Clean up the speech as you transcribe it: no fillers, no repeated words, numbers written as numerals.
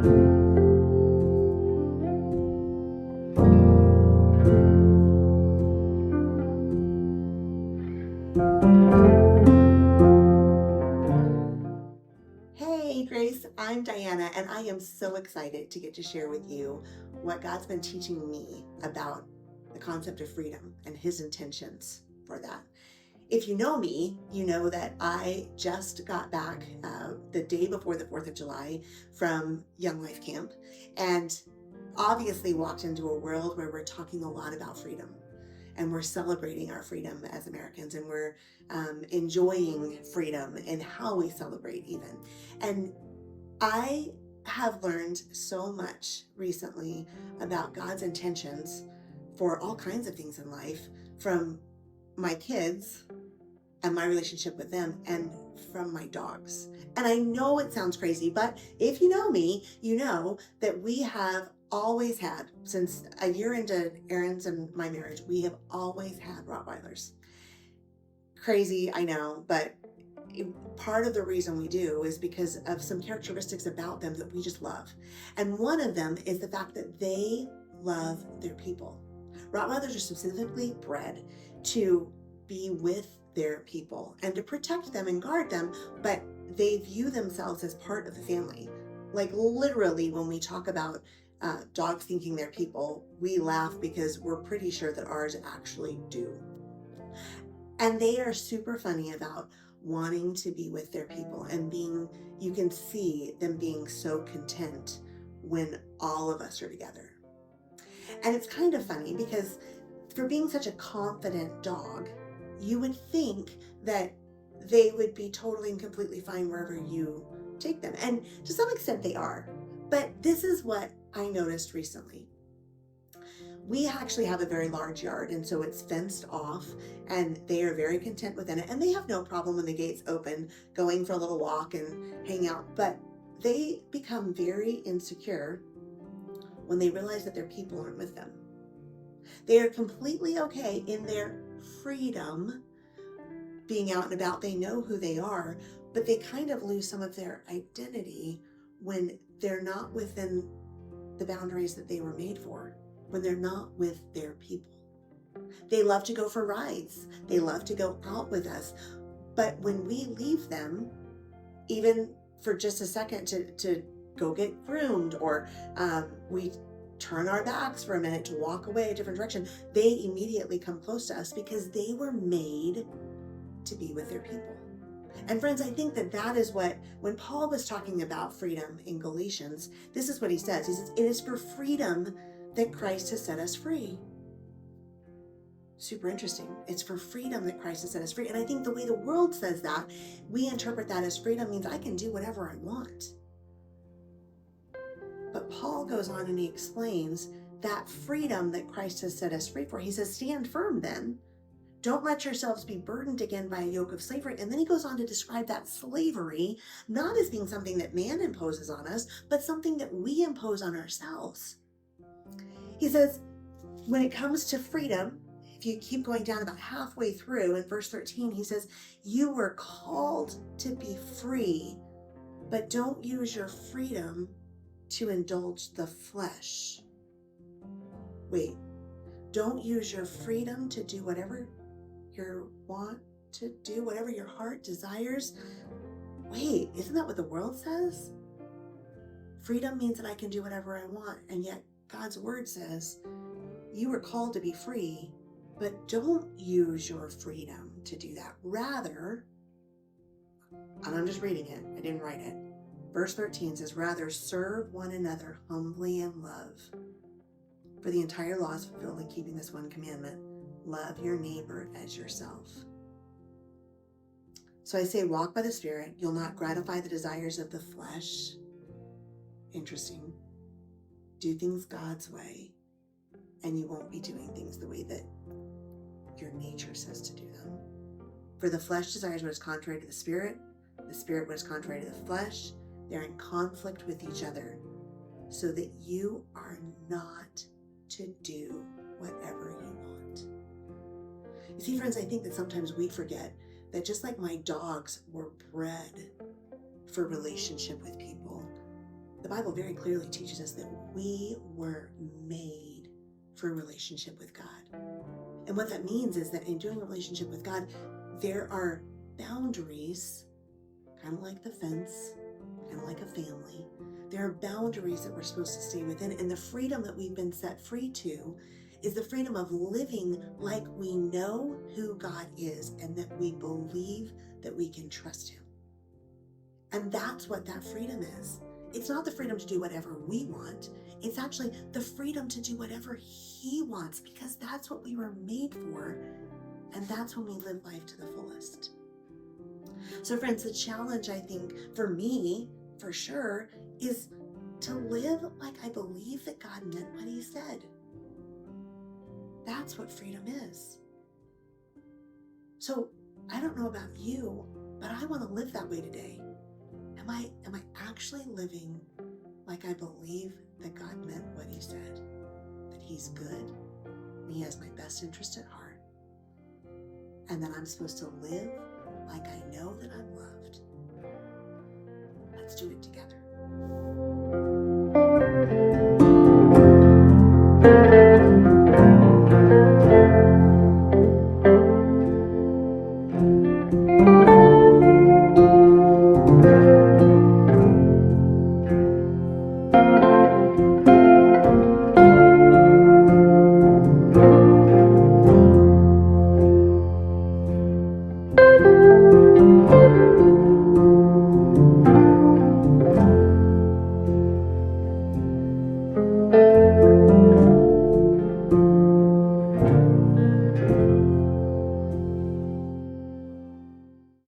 Hey Grace, I'm Diana, and I am so excited to get to share with you what God's been teaching me about the concept of freedom and His intentions for that. If you know me, you know that I just got back the day before the 4th of July from Young Life Camp, and obviously walked into a world where we're talking a lot about freedom. And we're celebrating our freedom as Americans, and we're enjoying freedom and how we celebrate even. And I have learned so much recently about God's intentions for all kinds of things in life, from my kids and my relationship with them, and from my dogs. And I know it sounds crazy, but if you know me, you know that we have always had, since a year into Aaron's and my marriage, we have always had Rottweilers. Crazy, I know, but part of the reason we do is because of some characteristics about them that we just love. And one of them is the fact that they love their people. Rottweilers are specifically bred to be with their people and to protect them and guard them, but they view themselves as part of the family. Like literally, when we talk about dogs thinking they're people, we laugh because we're pretty sure that ours actually do. And they are super funny about wanting to be with their people and you can see them being so content when all of us are together. And it's kind of funny because for being such a confident dog, you would think that they would be totally and completely fine wherever you take them. And to some extent they are. But this is what I noticed recently. We actually have a very large yard, and so it's fenced off, and they are very content within it. And they have no problem when the gates open, going for a little walk and hang out. But they become very insecure when they realize that their people aren't with them. They are completely okay in their freedom being out and about. They know who they are, but they kind of lose some of their identity when they're not within the boundaries that they were made for, when they're not with their people. They love to go for rides. They love to go out with us. But when we leave them, even for just a second to go get groomed, or we turn our backs for a minute to walk away a different direction, they immediately come close to us because they were made to be with their people. And friends, I think that is what, when Paul was talking about freedom in Galatians, this is what he says. He says, it is for freedom that Christ has set us free. Super interesting. It's for freedom that Christ has set us free. And I think the way the world says that, we interpret that as freedom means I can do whatever I want. But Paul goes on and he explains that freedom that Christ has set us free for. He says, stand firm then. Don't let yourselves be burdened again by a yoke of slavery. And then he goes on to describe that slavery not as being something that man imposes on us, but something that we impose on ourselves. He says, when it comes to freedom, if you keep going down about halfway through in verse 13, he says, you were called to be free, but don't use your freedom to indulge the flesh. Wait, don't use your freedom to do whatever you want to do, whatever your heart desires. Wait, isn't that what the world says? Freedom means that I can do whatever I want, and yet God's word says you were called to be free, but don't use your freedom to do that. Rather, and I'm just reading it, I didn't write it. Verse 13 says, rather serve one another humbly in love. For the entire law is fulfilled in keeping this one commandment. Love your neighbor as yourself. So I say, walk by the Spirit. You'll not gratify the desires of the flesh. Interesting. Do things God's way, and you won't be doing things the way that your nature says to do them. For the flesh desires what is contrary to the Spirit what is contrary to the flesh. They're in conflict with each other, so that you are not to do whatever you want. You see, friends, I think that sometimes we forget that just like my dogs were bred for relationship with people, The Bible very clearly teaches us that we were made for a relationship with God. And what that means is that in doing a relationship with God, there are boundaries, kind of like the fence, kind of like a family. There are boundaries that we're supposed to stay within. And the freedom that we've been set free to is the freedom of living like we know who God is and that we believe that we can trust him. And that's what that freedom is. It's not the freedom to do whatever we want. It's actually the freedom to do whatever he wants, because that's what we were made for. And that's when we live life to the fullest. So friends, the challenge, I think, for me, for sure, is to live like I believe that God meant what he said. That's what freedom is. So I don't know about you, but I want to live that way today. Am I actually living like I believe that God meant what he said? That he's good, and he has my best interest at heart, and that I'm supposed to live like I know that I'm loved. Let's do it together.